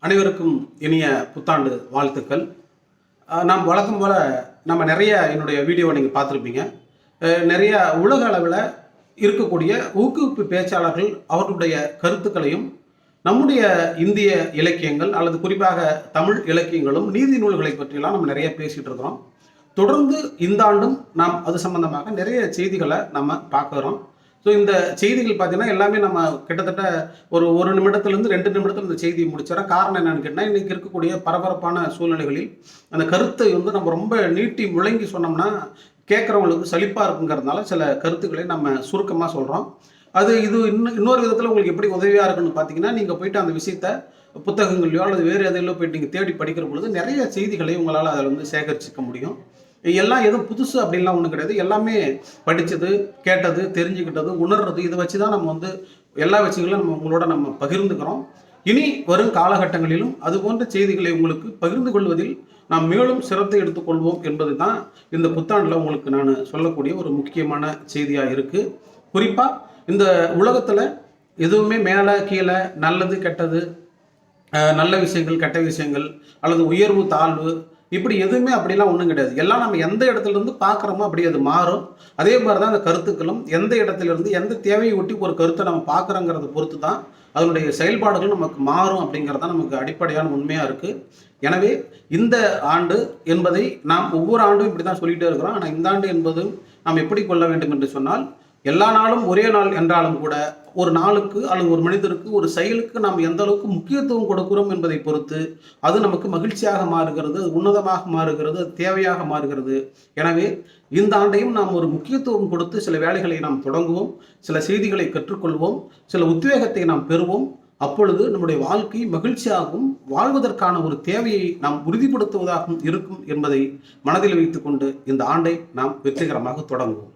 அனைவருக்கும் இனிய புத்தாண்டு வாழ்த்துக்கள். நாம் வழக்கம் போல் நம்ம நிறைய என்னுடைய வீடியோவை நீங்கள் பார்த்துருப்பீங்க. நிறைய உலக அளவில் இருக்கக்கூடிய ஊக்குவிப்பு பேச்சாளர்கள் அவர்களுடைய கருத்துக்களையும் நம்முடைய இந்திய இலக்கியங்கள் அல்லது குறிப்பாக தமிழ் இலக்கியங்களும் நீதி நூல்களை பற்றியெல்லாம் நம்ம நிறைய பேசிகிட்டு இருக்கிறோம். தொடர்ந்து இந்த ஆண்டும் நாம் அது சம்பந்தமாக நிறைய செய்திகளை நம்ம பார்க்குறோம். ஸோ இந்த செய்திகள் பார்த்தீங்கன்னா எல்லாமே நம்ம கிட்டத்தட்ட ஒரு நிமிடத்துலேருந்து 2 நிமிடத்தில் இந்த செய்தியை முடிச்சிடறோம். காரணம் என்னன்னு கேட்டால், இன்றைக்கி இருக்கக்கூடிய பரபரப்பான சூழ்நிலைகளில் அந்த கருத்தை நம்ம ரொம்ப நீட்டி முழங்கி சொன்னோம்னா கேட்குறவங்களுக்கு சலிப்பாக இருக்குங்கிறதுனால சில கருத்துக்களை நம்ம சுருக்கமாக சொல்கிறோம். இது இன்னொரு விதத்தில் உங்களுக்கு எப்படி உதவியாக இருக்குன்னு பார்த்தீங்கன்னா, நீங்கள் போயிட்டு அந்த விஷயத்த புத்தகங்களையோ அல்லது வேறு எதையிலோ போயிட்டு நீங்கள் தேடி படிக்கிற பொழுது நிறைய செய்திகளை உங்களால் அதில் சேகரிச்சிக்க முடியும். எல்லாம் எதுவும் புதுசு அப்படின்லாம் ஒன்றும் கிடையாது. எல்லாமே படித்தது, கேட்டது, தெரிஞ்சுக்கிட்டது, உணர்றது, இதை வச்சு தான் நம்ம எல்லா விஷயங்களும் உங்களோட நம்ம பகிர்ந்துக்கிறோம். இனி வரும் காலகட்டங்களிலும் அது போன்ற செய்திகளை உங்களுக்கு பகிர்ந்து கொள்வதில் நாம் மேலும் சிரத்தை எடுத்துக்கொள்வோம் என்பது தான் இந்த புத்தாண்டில் உங்களுக்கு நான் சொல்லக்கூடிய ஒரு முக்கியமான செய்தியாக இருக்குது. குறிப்பாக இந்த உலகத்தில் எதுவுமே மேலே கீழே, நல்லது கெட்டது, நல்ல விஷயங்கள் கெட்ட விஷயங்கள் அல்லது உயர்வு தாழ்வு இப்படி எதுவுமே அப்படிலாம் ஒன்றும் கிடையாது. எல்லாம் நம்ம எந்த இடத்துலேருந்து பார்க்குறோமோ அப்படி அது மாறும். அதே மாதிரி தான் அந்த கருத்துக்களும் எந்த இடத்துலேருந்து எந்த தேவையை ஒட்டி ஒரு கருத்தை நம்ம பார்க்குறோங்கிறத பொறுத்து தான் அதனுடைய செயல்பாடுகள் நமக்கு மாறும் அப்படிங்கிறது தான் நமக்கு அடிப்படையான உண்மையாக இருக்குது. எனவே இந்த ஆண்டு என்பதை நாம் ஒவ்வொரு ஆண்டும் இப்படி தான் சொல்லிகிட்டே இருக்கிறோம். ஆனால் இந்த ஆண்டு என்பது நாம் எப்படி கொள்ள வேண்டும் என்று சொன்னால், எல்லா நாளும் ஒரே நாள் என்றாலும் கூட ஒரு நாளுக்கு அல்லது ஒரு மனிதருக்கு ஒரு செயலுக்கு நாம் எந்த அளவுக்கு முக்கியத்துவம் கொடுக்கிறோம் என்பதை பொறுத்து அது நமக்கு மகிழ்ச்சியாக மாறுகிறது, அது உன்னதமாக மாறுகிறது, அது தேவையாக மாறுகிறது. எனவே இந்த ஆண்டையும் நாம் ஒரு முக்கியத்துவம் கொடுத்து சில வேலைகளை நாம் தொடங்குவோம், சில செய்திகளை கற்றுக்கொள்வோம், சில உத்வேகத்தை நாம் பெறுவோம். அப்பொழுது நம்முடைய வாழ்க்கை மகிழ்ச்சியாகவும் வாழ்வதற்கான ஒரு தேவையை நாம் உறுதிப்படுத்துவதாகவும் இருக்கும் என்பதை மனதில் வைத்துக்கொண்டு இந்த ஆண்டை நாம் வெற்றிகரமாக தொடங்குவோம்.